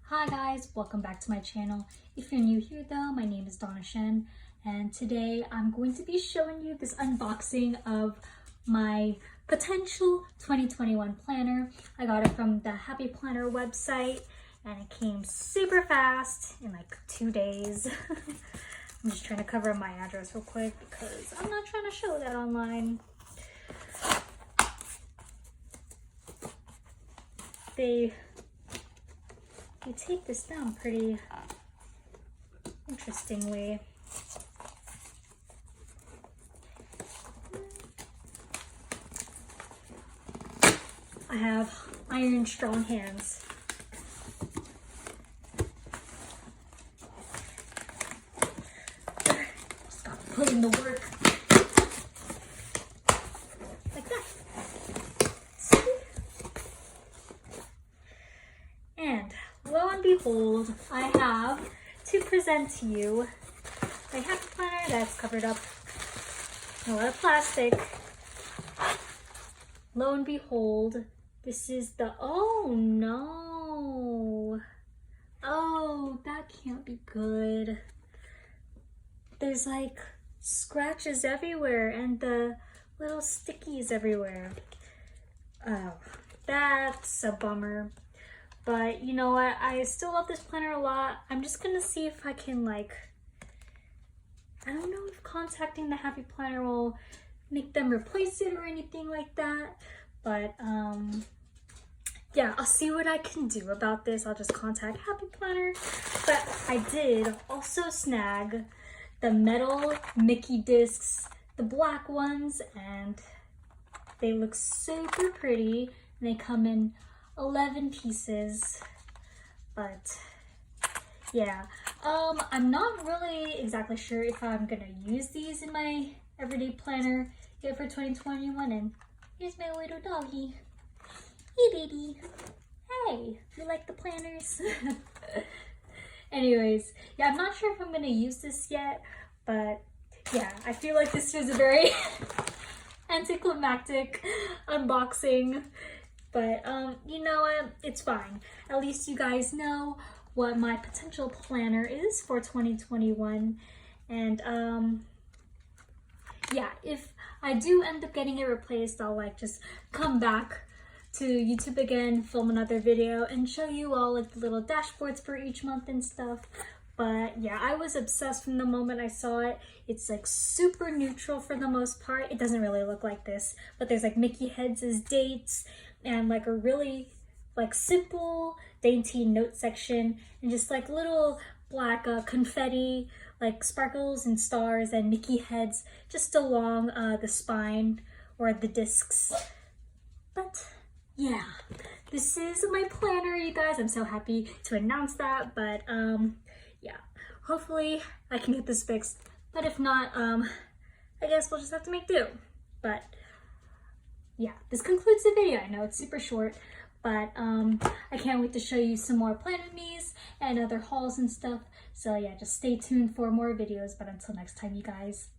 Hi guys, welcome back to my channel. If you're new here though, my name is Donna Shen, and today I'm going to be showing you this unboxing of my potential 2021 planner. I got it from the Happy Planner website and it came super fast in like 2 days. I'm just trying to cover my address real quick because I'm not trying to show that online. They take this down pretty interestingly. I have iron strong hands. Just got to put in the work. Like that. See? And lo and behold, I have to present to you my Happy Planner that's covered up in a lot of plastic. Lo and behold, this is the, oh no. Oh, that can't be good. There's like scratches everywhere and the little stickies everywhere. Oh, that's a bummer. But you know what? I still love this planner a lot. I'm just gonna see if I can I don't know if contacting the Happy Planner will make them replace it or anything like that. But yeah, I'll see what I can do about this. I'll just contact Happy Planner. But I did also snag the metal Mickey discs, the black ones, and they look super pretty. And they come in 11 pieces. But yeah, I'm not really exactly sure if I'm gonna use these in my everyday planner yet for 2021. And here's my little doggy. Hey baby. Hey, you like the planners? Anyways, yeah, I'm not sure if I'm gonna use this yet, but yeah, I feel like this was a very anticlimactic unboxing. But you know what? It's fine. At least you guys know what my potential planner is for 2021. And yeah, if I do end up getting it replaced, I'll just come back to YouTube again, film another video, and show you all the little dashboards for each month and stuff. But yeah, I was obsessed from the moment I saw it. It's super neutral for the most part. It doesn't really look like this, but there's Mickey heads as dates and a really simple dainty note section, and just little black confetti sparkles and stars and Mickey heads just along the spine or the discs. But yeah, this is my planner, you guys. I'm so happy to announce that. But yeah, hopefully I can get this fixed. But if not, I guess we'll just have to make do. But yeah, this concludes the video. I know it's super short, but I can't wait to show you some more planner me's and other hauls and stuff. So yeah, just stay tuned for more videos. But until next time, you guys.